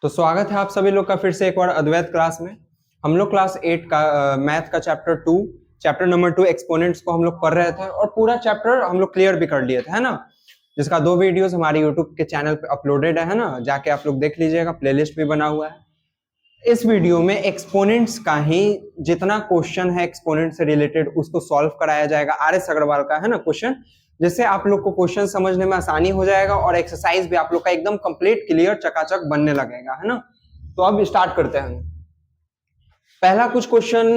तो स्वागत है आप सभी लोग का फिर से एक बार अद्वैत क्लास में। हम लोग क्लास 8 का मैथ का चैप्टर नंबर 2 एक्सपोनेंट्स को हम लोग पढ़ रहे थे और पूरा चैप्टर हम लोग क्लियर भी कर लिए थे, है ना। जिसका 2 वीडियोस हमारे यूट्यूब के चैनल पे अपलोडेड है ना, जाके आप लोग देख लीजिएगा, प्लेलिस्ट भी बना हुआ है। इस वीडियो में एक्सपोनेंट्स का ही जितना क्वेश्चन है एक्सपोनेंट से रिलेटेड उसको सॉल्व कराया जाएगा। RS अग्रवाल का है ना क्वेश्चन, जिससे आप लोग को क्वेश्चन समझने में आसानी हो जाएगा और एक्सरसाइज भी आप लोग का एकदम कंप्लीट क्लियर चकाचक बनने लगेगा, है ना। तो अब स्टार्ट करते हैं। पहला कुछ क्वेश्चन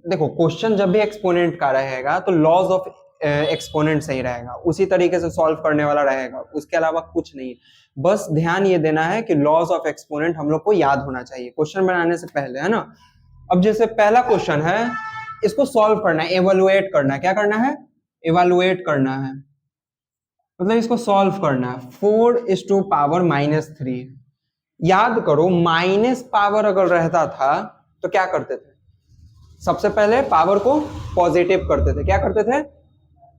देखो, क्वेश्चन जब भी एक्सपोनेंट का रहेगा तो लॉज ऑफ एक्सपोनेंट सही रहेगा, उसी तरीके से सॉल्व करने वाला रहेगा, उसके अलावा कुछ नहीं। बस ध्यान ये देना है कि लॉज ऑफ एक्सपोनेंट हम लोग को याद होना चाहिए क्वेश्चन बनाने से पहले, है ना। अब जैसे पहला क्वेश्चन है, इसको सॉल्व करना है, एवेलुएट करना है। क्या करना है? एवेलुएट करना है, मतलब इसको सॉल्व करना है। 4⁻³ याद करो, माइनस पावर अगर रहता था तो क्या करते थे? सबसे पहले पावर को पॉजिटिव करते थे। क्या करते थे?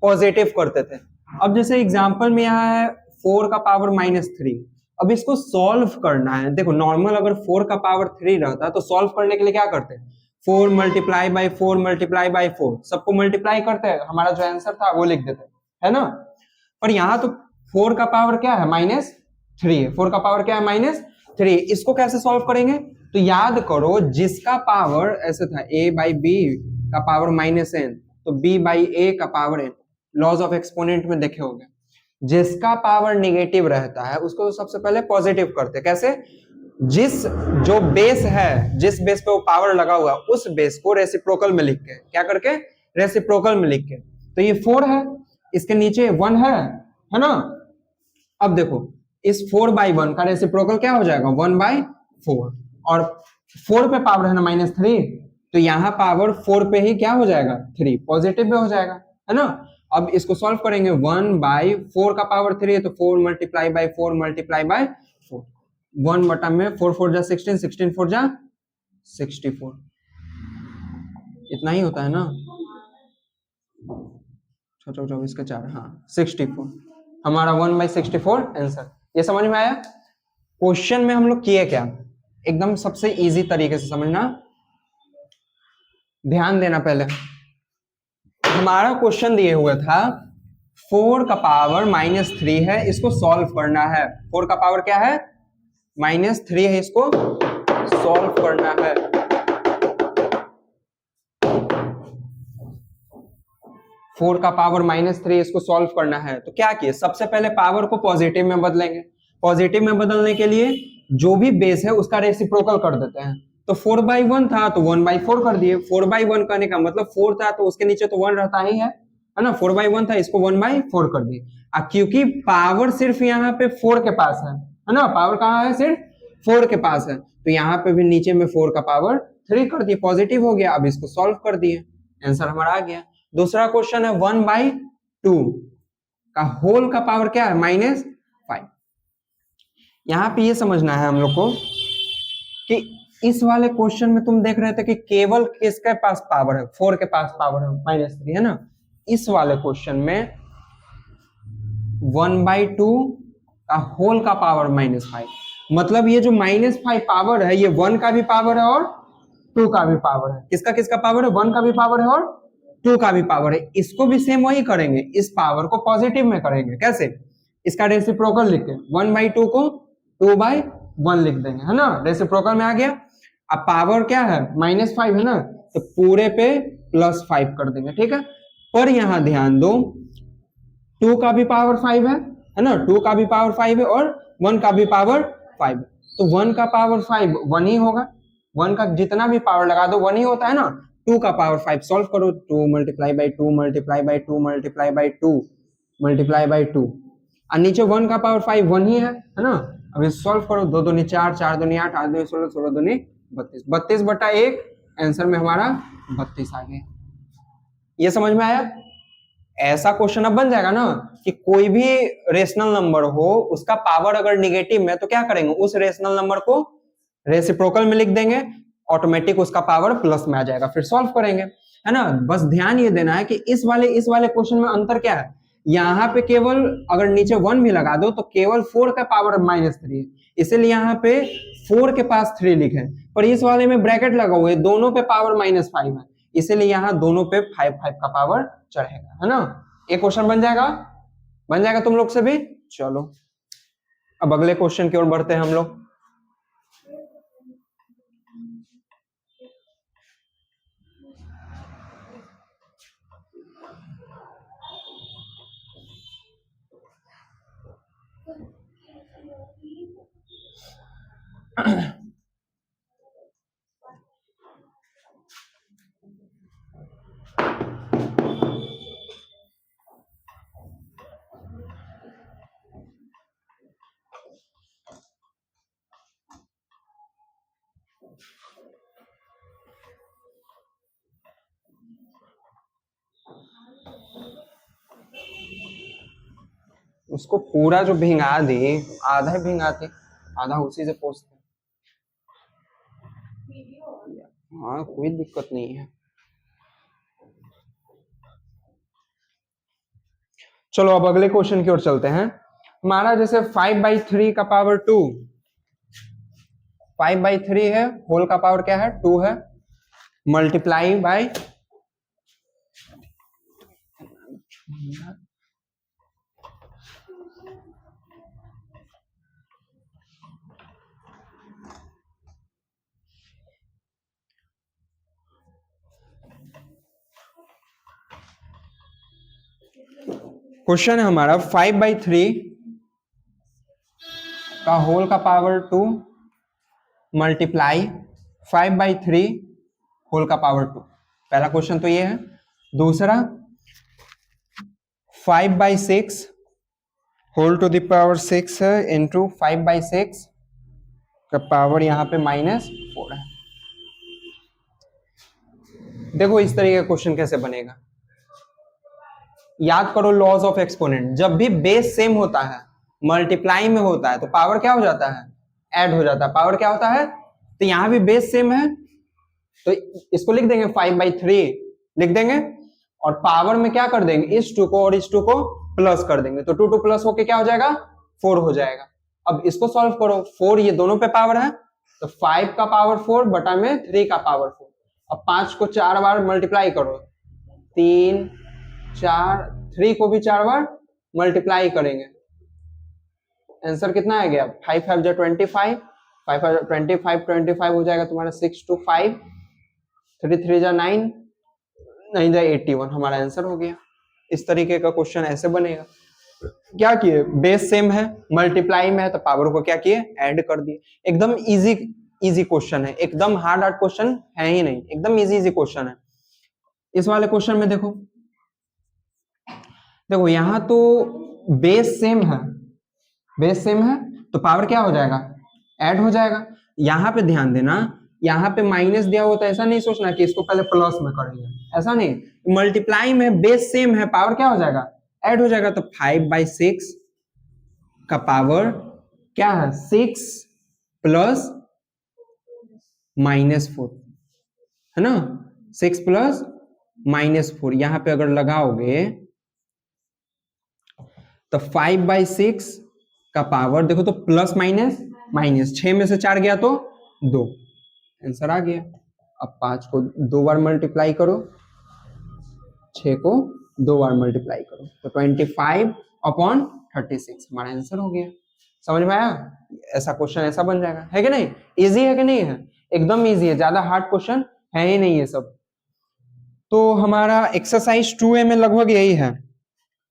पॉजिटिव करते थे। अब जैसे एग्जांपल में यहाँ है 4 का पावर -3। अब इसको सॉल्व करना है। देखो नॉर्मल अगर 4 का पावर 3 रहता तो सॉल्व करने के लिए क्या करते हैं? 4 मल्टीप्लाई बाई 4 मल्टीप्लाई बाई 4 सबको मल्टीप्लाई करते हैं, हमारा जो आंसर था वो लिख देते, है ना। पर यहाँ तो 4 का पावर क्या है? -3 है। 4 का पावर क्या है? -3। इसको कैसे सॉल्व करेंगे? तो याद करो, जिसका पावर ऐसे था a/b का पावर -n, तो b/a का power n। Laws of exponent में देखे होंगे, जिसका पावर नेगेटिव रहता है उसको तो सबसे पहले पॉजिटिव करते। कैसे? जो बेस है, जिस बेस पे वो पावर लगा हुआ उस बेस को रेसिप्रोकल में लिख के, क्या करके? रेसिप्रोकल में लिख के। तो ये 4 है, इसके नीचे 1 है ना। अब देखो, इस 4/1 का रेसिप्रोकल क्या हो जाएगा? 1/4। और 4 पे पावर है ना -3, तो यहाँ पावर 4 पे ही क्या हो जाएगा? 3 पॉजिटिव में हो जाएगा, है ना। अब इसको सॉल्व करेंगे, 1/4 का पावर 3 है तो 4 मल्टीप्लाई बाई 4 मल्टीप्लाई बाई 4, 1 बटा में 4 4 जा 16, 16 4 जा 64, इतना ही होता है ना। 24 का 4, हाँ 64, हमारा 1/64 आंसर। ये समझ में आया? क्वेश्चन में हम लोग किए क्या, एकदम सबसे इजी तरीके से समझना, ध्यान देना। पहले हमारा क्वेश्चन दिए हुए था 4 का पावर -3 है, इसको सॉल्व करना है। 4 का पावर क्या है? -3 है, इसको सॉल्व करना है। फोर का पावर -3 इसको सॉल्व करना है। तो क्या किए? सबसे पहले पावर को पॉजिटिव में बदलेंगे। पॉजिटिव में बदलने के लिए जो भी बेस है उसका रेसिप्रोकल कर देते हैं। तो 4/1 था तो 1/4 कर दिए। 4/1 करने का मतलब 4 था तो उसके नीचे तो 1 रहता ही है ना। 4/1 था, इसको 1/4 कर दिए। क्योंकि पावर सिर्फ यहाँ पे 4 के पास है ना। पावर कहाँ है? सिर्फ 4 के पास है, तो यहाँ पे भी नीचे में 4 का पावर 3 कर दिए, पॉजिटिव हो गया। अब इसको सॉल्व कर दिए, आंसर हमारा आ गया। दूसरा क्वेश्चन है 1/2 का होल का पावर क्या है? -5। यहां पे ये समझना है हम लोग को कि इस वाले क्वेश्चन में तुम देख रहे थे कि केवल किसके पास पावर है? 4 के पास पावर है, -3 है ना। इस वाले क्वेश्चन में 1/2 का होल का पावर -5, मतलब ये जो -5 पावर है ये 1 का भी पावर है और 2 का भी पावर है। किसका किसका पावर है? 1 का भी पावर है और 2 का भी पावर है। इसको भी सेम वही करेंगे, इस पावर को पॉजिटिव में करेंगे। कैसे? इसका रेसिप्रोकल लिख के 1/2 को 2/1 लिख देंगे, है ना। रेसिप्रोकल में आ गया। अब पावर क्या है? -5 है ना, तो पूरे पे +5 कर देंगे, ठीक है। पर यहां ध्यान दो, 2 का भी पावर 5 है ना, 2 का भी पावर 5 है और 1 का भी पावर 5 है। तो 1 का पावर 5 1 ही होगा, 1 का जितना भी पावर लगा दो 1 ही होता है ना। 2 का पावर 5 सॉल्व करो, 2 multiply by 2 multiply by 2 multiply by 2 multiply by 2, और नीचे 1 का पावर 5 1 ही है ना। अब इसे सॉल्व करो, 2 दूनी 4, 4 दूनी 8, 8 दूनी 16, 16 दूनी 32, 32/1 आंसर में हमारा 32 आ गया। ये समझ में आया? ऐसा क्वेश्चन अब बन जाएगा ना कि कोई भी रेशनल नंबर हो, उसका पावर अगर निगेटिव में तो क्या करेंगे? उस रेशनल नंबर को रेसिप्रोकल में लिख देंगे, ऑटोमेटिक उसका पावर प्लस में आ जाएगा, फिर सॉल्व करेंगे, है ना। बस ध्यान ये देना है कि इस वाले क्वेश्चन में अंतर क्या है? यहाँ पे केवल अगर नीचे 1 भी लगा दो तो केवल 4 का पावर -3 है, इसलिए यहाँ पे 4 के पास 3 लिखे, पर इस वाले में ब्रैकेट लगा हुआ है, दोनों पे पावर -5 है, इसीलिए यहाँ दोनों पे 5 का पावर चढ़ेगा, है ना। एक क्वेश्चन बन जाएगा तुम लोग से भी। चलो अब अगले क्वेश्चन की ओर बढ़ते हैं हम लोग। उसको पूरा जो भिंगा दी, आधा ही भिंगाती, आधा उसी से पोंछते। हाँ कोई दिक्कत नहीं है। चलो अब अगले क्वेश्चन की ओर चलते हैं। हमारा जैसे 5/3 का पावर 2, 5/3 है, होल का पावर क्या है 2 है, मल्टीप्लाई बाय क्वेश्चन है हमारा 5/3 का होल का पावर 2 मल्टीप्लाई 5/3 होल का पावर 2। पहला क्वेश्चन तो ये है। दूसरा 5/6 होल टू द पावर 6 है इंटू 5/6 का पावर यहाँ पे -4 है। देखो इस तरीके का क्वेश्चन कैसे बनेगा, याद करो लॉज ऑफ एक्सपोनेंट, जब भी बेस सेम होता है मल्टीप्लाई में होता है तो पावर क्या हो जाता है, ऐड हो जाता है। पावर क्या होता है, तो यहां भी बेस सेम है तो इसको लिख देंगे 5/3 लिख देंगे, और पावर में क्या कर देंगे, इस 2 को और इस 2 को प्लस कर देंगे, तो 2 2 प्लस होके क्या हो जाएगा 4 हो जाएगा। अब इसको सॉल्व करो, 4 ये दोनों पे पावर है तो 5 का पावर 4 बटा में 3 का पावर 4। अब 5 को 4 बार मल्टीप्लाई करो, 3 4, 3 को भी 4 बार मल्टीप्लाई करेंगे, आंसर कितना आ गया 5 5 जा 25, 5 5 25 25 हो जाएगा तुम्हारा 6 2 5, 3 3 जा 9 9 जा 81, हमारा आंसर हो गया। इस तरीके का क्वेश्चन ऐसे बनेगा। क्या किए, बेस सेम है मल्टीप्लाई में है तो पावर को क्या किए, ऐड कर दिए। एकदम इजी क्वेश्चन है, एकदम हार्ड क्वेश्चन है ही नहीं, एकदम इजी क्वेश्चन है। इस वाले क्वेश्चन में देखो यहां तो बेस सेम है, बेस सेम है तो पावर क्या हो जाएगा, ऐड हो जाएगा। यहां पे ध्यान देना, यहाँ पे माइनस दिया होता है, ऐसा नहीं सोचना कि इसको पहले प्लस में करेंगे, ऐसा नहीं, मल्टीप्लाई में बेस सेम है पावर क्या हो जाएगा, ऐड हो जाएगा। तो 5/6 का पावर क्या है 6 प्लस -4 है ना, 6 प्लस -4 यहां पे अगर लगाओगे तो 5/6 का पावर देखो तो प्लस माइनस माइनस, 6 में से 4 गया तो 2, आंसर आ गया। अब 5 को 2 बार मल्टीप्लाई करो, 6 को 2 बार मल्टीप्लाई करो तो 25/36 हमारा आंसर हो गया। समझ में आया, ऐसा क्वेश्चन ऐसा बन जाएगा, है कि नहीं, इजी है कि नहीं है, एकदम इजी है, ज्यादा हार्ड क्वेश्चन है ही नहीं ये सब। तो हमारा एक्सरसाइज 2A में लगभग यही है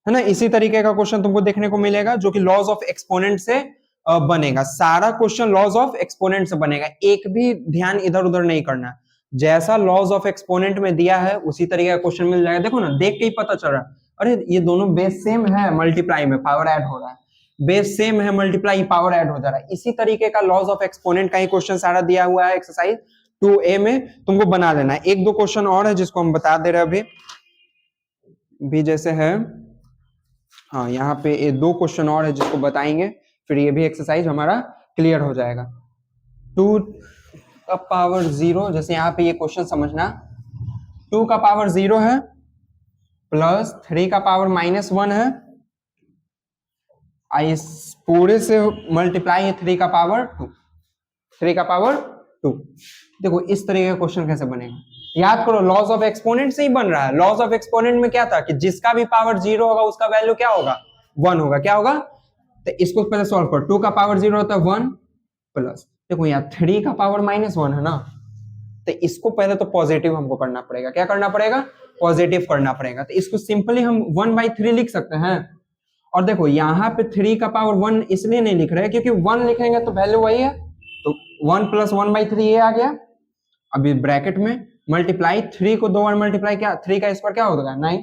ना। इसी तरीके का क्वेश्चन तुमको देखने को मिलेगा जो कि लॉज ऑफ एक्सपोनेंट से बनेगा, सारा क्वेश्चन लॉज ऑफ एक्सपोनेंट से बनेगा, एक भी ध्यान इधर उधर नहीं करना, जैसा लॉज ऑफ एक्सपोनेंट में दिया है उसी तरीके का क्वेश्चन मिल जाएगा। देखो ना, देख के ही पता चल रहा है, अरे ये दोनों बेस सेम है मल्टीप्लाई में पावर ऐड हो रहा है, बेस सेम है मल्टीप्लाई पावर ऐड हो जा रहा है। इसी तरीके का लॉज ऑफ एक्सपोनेंट का ही क्वेश्चन सारा दिया हुआ है एक्सरसाइज 2A में, तुमको बना लेना है। एक दो क्वेश्चन और है जिसको हम बता दे रहे हैं अभी भी, जैसे है हाँ यहाँ पे ये 2 क्वेश्चन और है जिसको बताएंगे, फिर ये भी एक्सरसाइज हमारा क्लियर हो जाएगा। 2 का पावर 0, जैसे यहाँ पे ये क्वेश्चन समझना, 2 का पावर 0 है प्लस 3 का पावर -1 है, इस पूरे से मल्टीप्लाई है 3 का पावर 2, 3 का पावर 2। देखो इस तरीके का क्वेश्चन कैसे बनेगा, याद करो लॉज ऑफ एक्सपोनेंट से ही बन रहा है। लॉज ऑफ एक्सपोनेंट में क्या था कि जिसका भी पावर 0 होगा उसका वैल्यू क्या होगा, 1 होगा। क्या होगा, तो इसको पहले सॉल्व करो। 2 का पावर 0 होता है 1, प्लस देखो यहाँ 3 का पावर -1 है ना, तो इसको पहले तो पॉजिटिव हमको करना पड़ेगा। क्या करना पड़ेगा, पॉजिटिव करना पड़ेगा। तो इसको सिंपली हम 1/3 लिख सकते हैं। और देखो यहाँ पे 3 का पावर 1 इसलिए नहीं लिख रहे क्योंकि 1 लिखेंगे तो वैल्यू वही है, तो 1 + 1/3 ये आ गया। अभी ब्रैकेट में मल्टीप्लाई 3 को 2 बार मल्टीप्लाई क्या, 3 का स्क्वायर क्या होगा 9।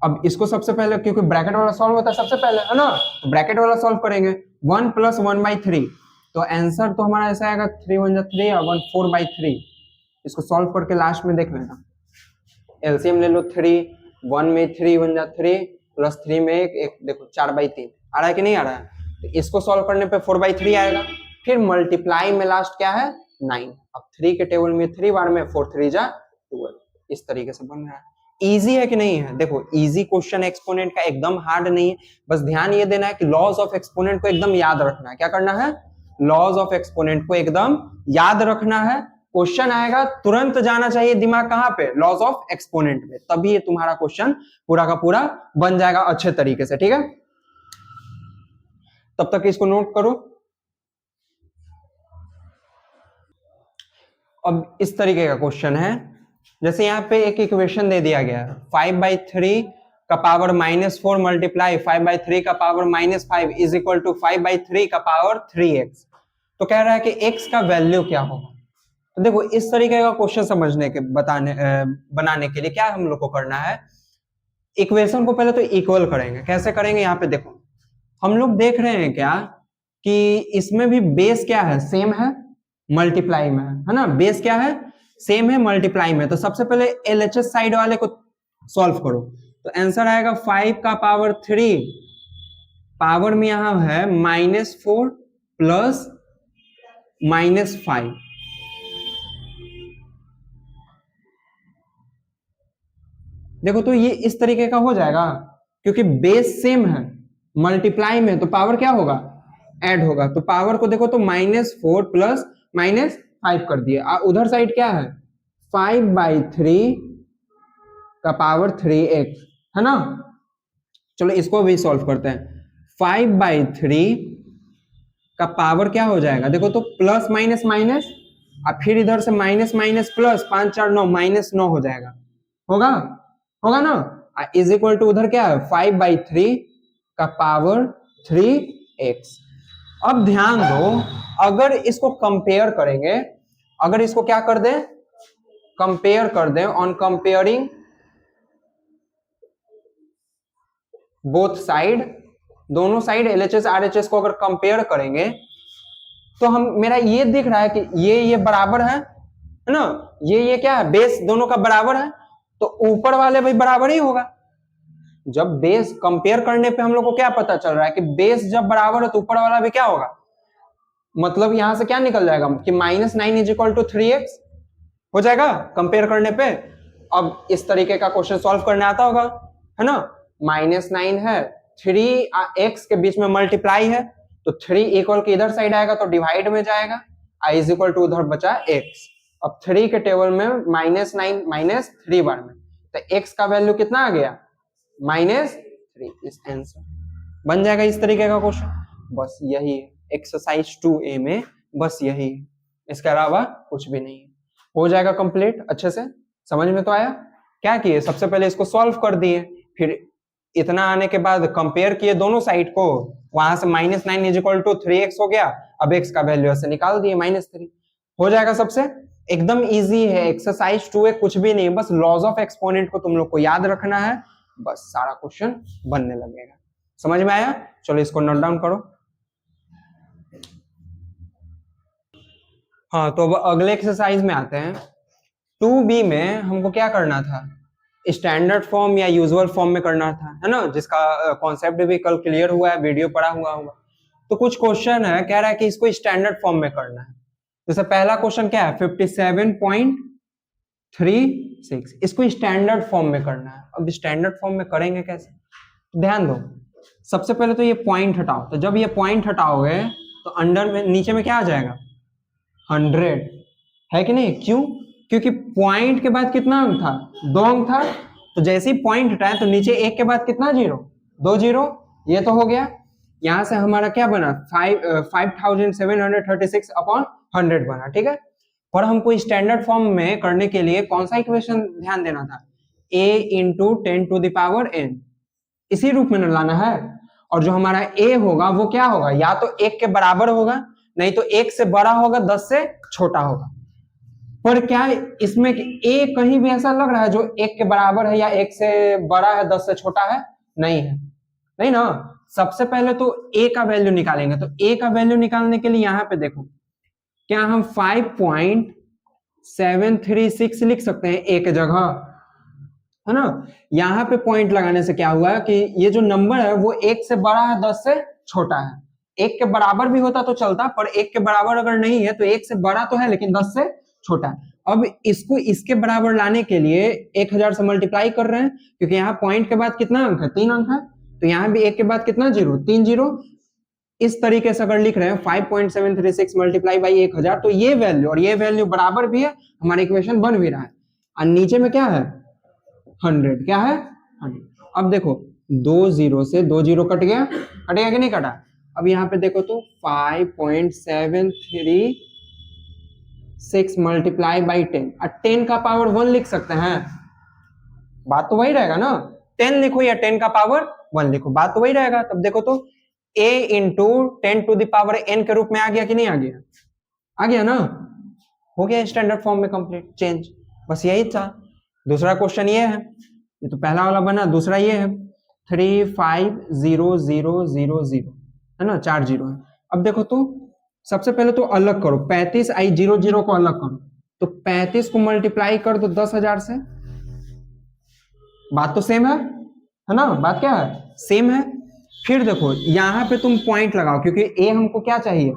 अब इसको सबसे पहले क्योंकि ब्रैकेट वाला सॉल्व होता है सबसे पहले है ना, तो ब्रैकेट वाला सॉल्व करेंगे। 1 + 1/3, तो आंसर तो हमारा ऐसा आएगा 3 × 1 = 3 और 1 4/3। इसको सॉल्व करके लास्ट में देख लेना, एलसीएम ले लो। 3 1 में 3 × 1 = 3 प्लस 3 में 1 देखो 4/3 आ रहा है कि नहीं आ रहा है। तो इसको सॉल्व करने पे 4/3 आएगा। फिर मल्टीप्लाई में लास्ट क्या है 9। अब 3 के टेबल में 3 बार में 4 3 = 12। इस तरीके से बन रहा है। इजी है कि नहीं है, देखो इजी क्वेश्चन एक्सपोनेंट का एकदम हार्ड नहीं है। बस ध्यान ये देना है कि लॉज ऑफ एक्सपोनेंट को एकदम याद रखना है। क्या करना है, लॉज ऑफ एक्सपोनेंट को एकदम याद रखना है। क्वेश्चन आएगा तुरंत जाना चाहिए दिमाग कहां पे, लॉज ऑफ एक्सपोनेंट पे, तभी ये तुम्हारा क्वेश्चन पूरा का पूरा बन जाएगा अच्छे तरीके से। ठीक है, तब तक इसको नोट करो। अब इस तरीके का क्वेश्चन है, जैसे यहाँ पे एक इक्वेशन दे दिया गया है 5/3 का पावर -4 मल्टीप्लाई 5/3 का पावर -5 इज इक्वल टू 5/3 का पावर 3x। तो कह रहा है कि x का वैल्यू क्या होगा। तो देखो इस तरीके का क्वेश्चन समझने के बनाने के लिए क्या हम लोग को करना है, इक्वेशन को पहले तो इक्वल करेंगे। कैसे करेंगे, यहाँ पे देखो हम लोग देख रहे हैं क्या कि इसमें भी बेस क्या है, सेम है, मल्टीप्लाई में है ना। बेस क्या है, सेम है, मल्टीप्लाई में। तो सबसे पहले एलएचएस साइड वाले को सॉल्व करो, तो आंसर आएगा 5 का पावर 3 पावर में यहां है -4 प्लस -5। देखो तो ये इस तरीके का हो जाएगा, क्योंकि बेस सेम है, मल्टीप्लाई में तो पावर क्या होगा, ऐड होगा। तो पावर को देखो तो -4 प्लस -5 कर दिए। उधर साइड क्या है 5/3 का पावर 3x है ना। चलो इसको भी सॉल्व करते हैं। 5/3 का पावर क्या हो जाएगा, देखो तो प्लस माइनस माइनस, और फिर इधर से माइनस माइनस प्लस, 5 4 9 -9 हो जाएगा, होगा ना। इज इक्वल टू उधर क्या है 5/3 का पावर 3x। अब ध्यान दो, अगर इसको कंपेयर करेंगे, अगर इसको क्या कर दे, कंपेयर कर दे, ऑन कंपेयरिंग बोथ साइड, दोनों साइड एलएचएस आरएचएस को अगर कंपेयर करेंगे तो हम मेरा ये दिख रहा है कि ये बराबर है ना, ये क्या है, बेस दोनों का बराबर है, तो ऊपर वाले भी बराबर ही होगा। जब बेस कंपेयर करने पे हम लोग को क्या पता चल रहा है कि बेस जब बराबर है तो ऊपर वाला भी क्या होगा, मतलब यहां से क्या निकल जाएगा कि -9 = 3x हो जाएगा कंपेयर करने पे। अब इस तरीके का क्वेश्चन सॉल्व करने आता होगा है ना। -9 है, 3x के बीच में मल्टीप्लाई है, तो 3 इक्वल के इधर साइड आएगा तो डिवाइड में जाएगा, i इज इक्वल टू उधर बचा x। अब 3 के टेबल में -9 -3 बार में, तो x का वैल्यू कितना आ गया -3। इस आंसर बन जाएगा इस तरीके का क्वेश्चन। बस यही है एक्सरसाइज 2A में, बस यही है, इसके अलावा कुछ भी नहीं है। हो जाएगा कंप्लीट अच्छे से। समझ में तो आया, क्या किए, सबसे पहले इसको सॉल्व कर दिए, फिर इतना आने के बाद कंपेयर किए दोनों साइड को, वहां से -9 = 3x हो गया। अब x का वैल्यू ऐसे निकाल दिए -3, हो जाएगा सबसे। एकदम इजी है एक्सरसाइज 2A, कुछ भी नहीं, बस लॉज ऑफ एक्सपोनेंट को तुम लोग को याद रखना है, बस सारा क्वेश्चन बनने लगेगा। समझ में आया, चलो इसको नोट डाउन करो। हाँ तो अब अगले एक्सरसाइज में आते हैं। 2B में हमको क्या करना था, स्टैंडर्ड फॉर्म या यूजुअल फॉर्म में करना था, है ना, जिसका कॉन्सेप्ट भी कल क्लियर हुआ है, वीडियो पढ़ा हुआ होगा। तो कुछ क्वेश्चन है कह रहा है कि इसको स्टैंडर्ड फॉर्म में करना है। जैसे पहला क्वेश्चन क्या है, 57.5 36। इसको स्टैंडर्ड फॉर्म में करना है। अब स्टैंडर्ड फॉर्म में करेंगे कैसे, ध्यान दो। सबसे पहले तो ये पॉइंट हटाओ, तो जब ये पॉइंट हटाओगे तो अंडर में नीचे में क्या आ जाएगा 100, है कि नहीं? क्यों? क्योंकि पॉइंट के बाद कितना अंक था 2 अंक था, तो जैसे ही पॉइंट हटाए तो नीचे 1 के बाद कितना जीरो 2 जीरो, ये तो हो गया। यहां से हमारा क्या बना 5736 अपॉन 100 बना, ठीक है। पर हमको स्टैंडर्ड फॉर्म में करने के लिए कौन सा इक्वेशन ध्यान देना था, a into 10 to the power n, इसी रूप में न लाना है। और जो हमारा a होगा वो क्या होगा, या तो 1 के बराबर होगा, नहीं तो 1 से बड़ा होगा, 10 से छोटा होगा। पर क्या इसमें a कहीं भी ऐसा लग रहा है जो 1 के बराबर है या 1 से बड़ा है 10 से छोटा है? नहीं है, नहीं ना। सबसे पहले तो a का वैल्यू निकालेंगे, तो a का वैल्यू निकालने के लिए यहां पे देखो, क्या हम 5.736 लिख सकते हैं a के जगह, है ना। यहां पे पॉइंट लगाने से क्या हुआ कि ये जो नंबर है वो 1 से बड़ा है 10 से छोटा है। 1 के बराबर भी होता तो चलता, पर 1 के बराबर अगर नहीं है तो 1 से बड़ा तो है लेकिन 10 से छोटा है। अब इसको इसके बराबर लाने के लिए 1000 से मल्टीप्लाई कर रहे हैं, क्योंकि यहाँ पॉइंट के बाद कितना अंक है 3 अंक है, तो यहाँ भी 1 के बाद कितना जीरो 3 जीरो। इस तरीके से अगर लिख रहे हैं 5.736 मल्टीप्लाई बाई 1000, तो ये वैल्यू और ये वैल्यू बराबर भी है, हमारा इक्वेशन बन भी रहा है। और नीचे में क्या है 100, क्या है 100। अब देखो 2 जीरो से 2 जीरो कट गया, कटेगा कि नहीं कटा। अब यहाँ पे देखो तो 5.736 मल्टीप्लाई बाई 10, और 10 का पावर 1 लिख सकते हैं, बात तो वही रहेगा ना। 10 लिखो या 10 का पावर 1 लिखो, बात तो वही रहेगा। तब देखो तो a into 10 to the power n के रूप में आ गया कि नहीं आ गया, आ गया ना, हो गया स्टैंडर्ड फॉर्म में कंप्लीट चेंज। बस यही था। दूसरा क्वेश्चन ये है, ये तो पहला वाला बना, दूसरा ये है 35000 है ना, 4 जीरो है। अब देखो तो सबसे पहले तो अलग करो, 35 आई 00 को अलग करो, तो 35 को मल्टीप्लाई कर दो 10,000 से, बात तो सेम है ना, बात क्या है सेम है। फिर देखो यहां पे तुम पॉइंट लगाओ, क्योंकि a हमको क्या चाहिए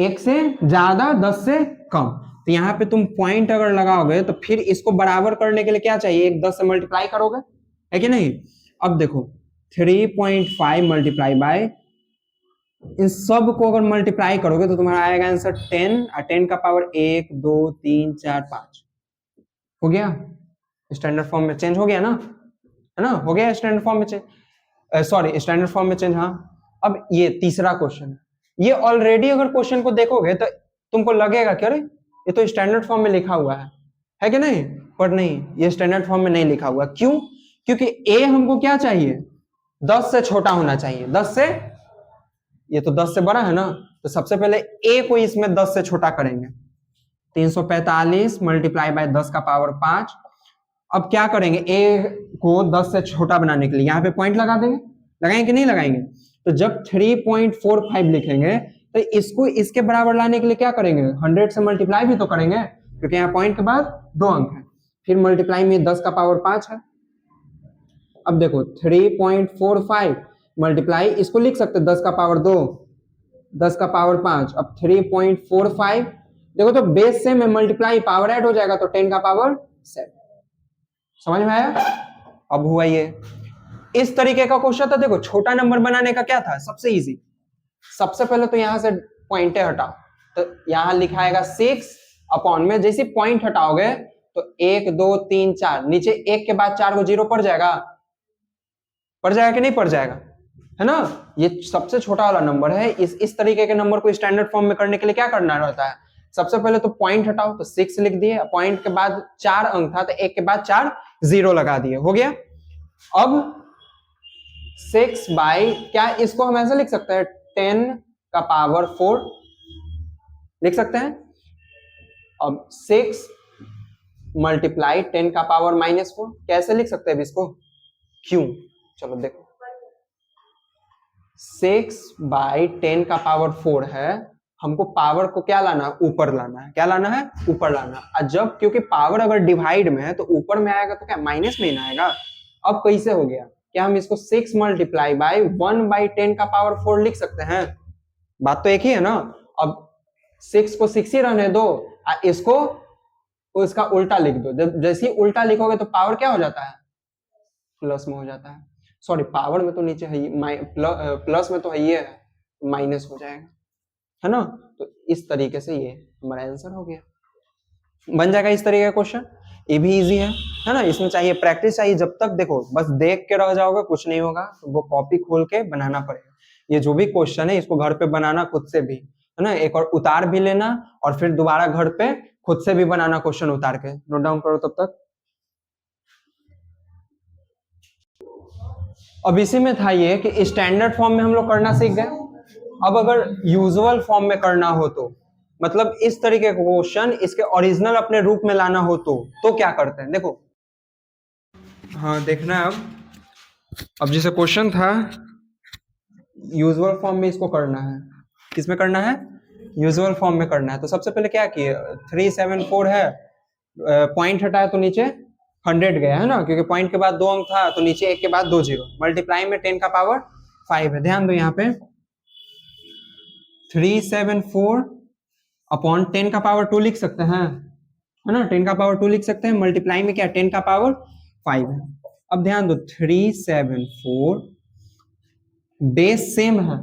1 से ज्यादा 10 से कम, तो यहाँ पे तुम पॉइंट अगर लगाओगे तो फिर इसको बराबर करने के लिए क्या चाहिए 1 10 से मल्टीप्लाई करोगे, है कि नहीं। अब देखो 3.5 मल्टीप्लाई बाय, इन सब को अगर मल्टीप्लाई करोगे तो तुम्हारा आएगा आंसर 10, और 10 का पावर 1 2 3 4 5 हो गया, स्टैंडर्ड फॉर्म में चेंज हो गया ना, है ना, हो गया स्टैंडर्ड फॉर्म में चेंज, सॉरी स्टैंडर्ड फॉर्म में चेंज। हाँ अब ये तीसरा क्वेश्चन है, ये ऑलरेडी अगर क्वेश्चन को देखोगे तो तुमको लगेगा कि अरे ये तो स्टैंडर्ड फॉर्म में लिखा हुआ है कि नहीं, पर नहीं, ये स्टैंडर्ड फॉर्म में नहीं लिखा हुआ। क्यों? क्योंकि a हमको क्या चाहिए 10 से छोटा होना चाहिए, 10 से, ये तो 10 से बड़ा है ना, तो सबसे पहले a को इसमें 10 से छोटा करेंगे, 345 मल्टीप्लाई बाय 10 का पावर 5। अब क्या करेंगे a को 10 से छोटा बनाने के लिए यहाँ पे पॉइंट लगा देंगे, लगाएंगे कि नहीं लगाएंगे। तो जब 3.45 लिखेंगे तो इसको इसके बराबर लाने के लिए क्या करेंगे 100 से मल्टीप्लाई भी तो करेंगे, क्योंकि यहाँ पॉइंट के बाद 2 अंक है, फिर मल्टीप्लाई में 10 का पावर 5 है। अब देखो 3.45 मल्टीप्लाई, इसको लिख सकते 10 का पावर 2 10 का पावर 5, अब 3.45 देखो तो बेस से में मल्टीप्लाई पावर ऐड हो जाएगा तो 10 का पावर 7, समझ में आया। अब हुआ ये इस तरीके का क्वेश्चन था। देखो छोटा नंबर बनाने का क्या था, सबसे इजी, सबसे पहले तो यहां से पॉइंटे हटाओ, तो यहां लिखाएगा 6 अपॉन में, जैसे पॉइंट हटाओगे तो 1 2 3 4, नीचे 1 के बाद 4 को 0 पड़ जाएगा, पड़ जाएगा कि नहीं पड़ जाएगा, है ना। ये सबसे छोटा वाला नंबर है। इस तरीके के नंबर को स्टैंडर्ड फॉर्म में करने के लिए क्या करना रहता है, सबसे पहले तो पॉइंट हटाओ, तो 6 लिख दिए, पॉइंट के बाद 4 अंक था तो 1 के बाद 4 0 लगा दिए, हो गया। अब 6 बाई क्या, इसको हम ऐसे लिख सकते हैं 10 का पावर 4 लिख सकते हैं। अब 6 मल्टीप्लाई 10 का पावर -4 कैसे लिख सकते हैं इसको, क्यों, चलो देखो 6 बाई 10 का पावर 4 है, हमको पावर को क्या लाना ऊपर लाना है, क्या लाना है ऊपर लाना। और जब क्योंकि पावर अगर डिवाइड में है तो ऊपर में आएगा तो क्या माइनस में ना आएगा। अब कैसे हो गया, क्या हम इसको 6 मल्टीप्लाई बाई 1/10 का पावर 4 लिख सकते हैं, बात तो एक ही है ना। अब 6 को 6 ही रहने दो, इसको उसका उल्टा लिख दो। जब जैसे ही उल्टा लिखोगे तो पावर क्या हो जाता है, प्लस में हो जाता है। सॉरी, पावर में तो नीचे है ही, प्लस में तो है, ये है, माइनस हो जाएगा, है ना। तो इस तरीके से ये हमारा आंसर हो गया, बन जाएगा इस तरीके का क्वेश्चन। ये भी इजी है ना। इसमें चाहिए प्रैक्टिस चाहिए। जब तक देखो बस देख के रह जाओगे कुछ नहीं होगा, तो वो कॉपी खोल के बनाना पड़ेगा। ये जो भी क्वेश्चन है इसको घर पे बनाना खुद से भी, है ना। एक और उतार भी लेना और फिर दोबारा घर पे खुद से भी बनाना क्वेश्चन उतार के, नोट डाउन करो तब तक। अब इसी में था ये कि स्टैंडर्ड फॉर्म में हम लोग करना सीख गए। अब अगर यूजुअल फॉर्म में करना हो तो, मतलब इस तरीके का क्वेश्चन इसके ओरिजिनल अपने रूप में लाना हो तो क्या करते हैं, देखो। हाँ देखना है अब जैसे क्वेश्चन था यूजुअल फॉर्म में इसको करना है, किसमें करना है, यूजुअल फॉर्म में करना है। तो सबसे पहले क्या किए, 374 है, पॉइंट हटाया तो नीचे 100 गया, है ना, क्योंकि पॉइंट के बाद 2 अंक था तो नीचे 1 के बाद 2 जीरो, मल्टीप्लाई में 10 का पावर 5 है। ध्यान दो यहाँ पे 374 अपॉन 10 का पावर 2 लिख सकते हैं, है ना, 10 का पावर 2 लिख सकते हैं, मल्टीप्लाई में क्या 10 का पावर 5 है। अब ध्यान दो 374 बेस सेम है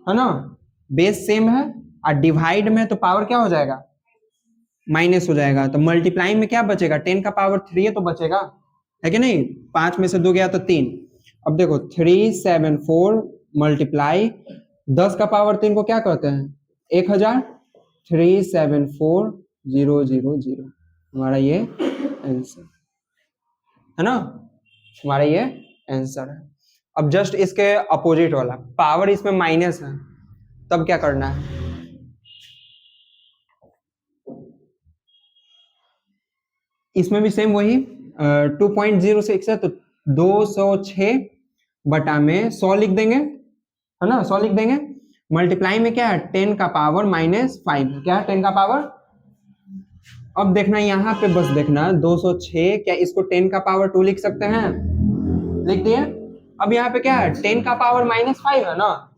ना, बेस सेम है, और डिवाइड में तो पावर क्या हो जाएगा, माइनस हो जाएगा। तो मल्टीप्लाई में क्या बचेगा, 10 का पावर 3 है तो बचेगा, है कि नहीं, 5 में से 2 गया तो 3। अब देखो 374 मल्टीप्लाई 10 का पावर 3 को क्या कहते हैं, 1000, 374000, हमारा ये आंसर है ना, हमारा ये आंसर है। अब जस्ट इसके अपोजिट वाला, पावर इसमें माइनस है, तब क्या करना है, इसमें भी सेम वही 2.06 है तो 206 बटा में 100 लिख देंगे, है ना, 100 लिख देंगे। मल्टीप्लाई में क्या है 10 का पावर -5, क्या है 10 का पावर। अब देखना यहाँ पे बस देखना 206, क्या इसको 10 का पावर 2 लिख सकते हैं, लिख दिए। अब यहाँ पे क्या है 10 का पावर -5 है ना,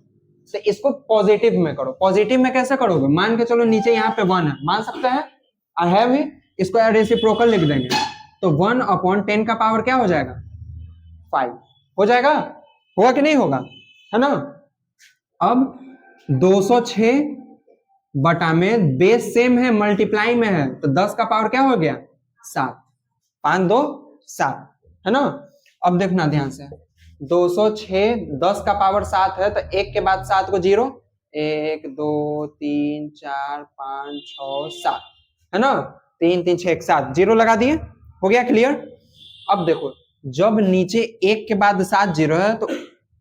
तो इसको पॉजिटिव में करो। पॉजिटिव में कैसे करोगे, मान के चलो नीचे यहाँ पे 1 है, मान सकते हैं, आई हैव ही, इसको रेसिप्रोकल लिख देंगे तो 1 अपॉन 10 का पावर क्या हो जाएगा 5 हो जाएगा, होगा कि नहीं होगा, है ना। अब 206 बटा में बेस सेम है, मल्टीप्लाई में है, तो 10 का पावर क्या हो गया 7, 5 2 7, है ना। अब देखना ध्यान से 206 10 का पावर 7 है तो 1 के बाद 7 को 0, 1 2 3 4 5 6 7, है ना, 3 3 6 7, 0 लगा दिए, हो गया क्लियर। अब देखो जब नीचे 1 के बाद 7 0 है तो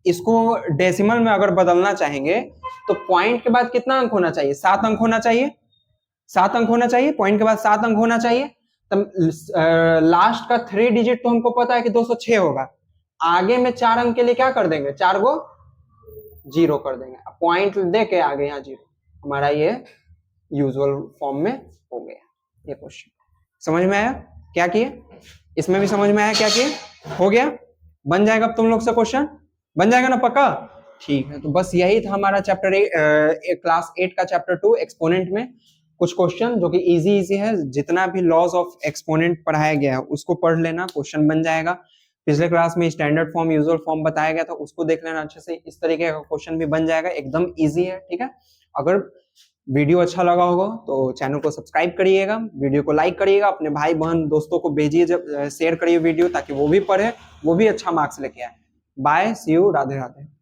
इसको डेसिमल में अगर बदलना चाहेंगे तो पॉइंट के बाद कितना अंक होना चाहिए, 7 अंक होना चाहिए, 7 अंक होना चाहिए, पॉइंट के बाद 7 अंक होना चाहिए। तब लास्ट का 3 डिजिट तो हमको पता है कि 206 होगा, आगे में 4 अंक के लिए क्या कर देंगे, 4 को 0 कर देंगे, पॉइंट दे के आगे यहाँ 0, हमारा ये यूजुअल फॉर्म में हो गया ये क्वेश्चन। समझ में आया क्या किए, इसमें भी समझ में आया क्या किए, हो गया, बन जाएगा अब तुम लोग से क्वेश्चन, बन जाएगा ना पक्का, ठीक है। तो बस यही था हमारा चैप्टर क्लास 8 का चैप्टर 2 एक्सपोनेंट में कुछ क्वेश्चन जो कि इजी है। जितना भी लॉज ऑफ एक्सपोनेंट पढ़ाया गया है उसको पढ़ लेना, क्वेश्चन बन जाएगा। पिछले क्लास में स्टैंडर्ड फॉर्म यूजुअल फॉर्म बताया गया था, उसको देख लेना अच्छे से, इस तरीके का क्वेश्चन भी बन जाएगा, एकदम इजी है, ठीक है। अगर वीडियो अच्छा लगा होगा तो चैनल को सब्सक्राइब करिएगा, वीडियो को लाइक करिएगा, अपने भाई बहन दोस्तों को भेजिए, जब शेयर करिए वीडियो, ताकि वो भी पढ़े, वो भी अच्छा मार्क्स लेके आए। Bye, see you, Radhe Radhe.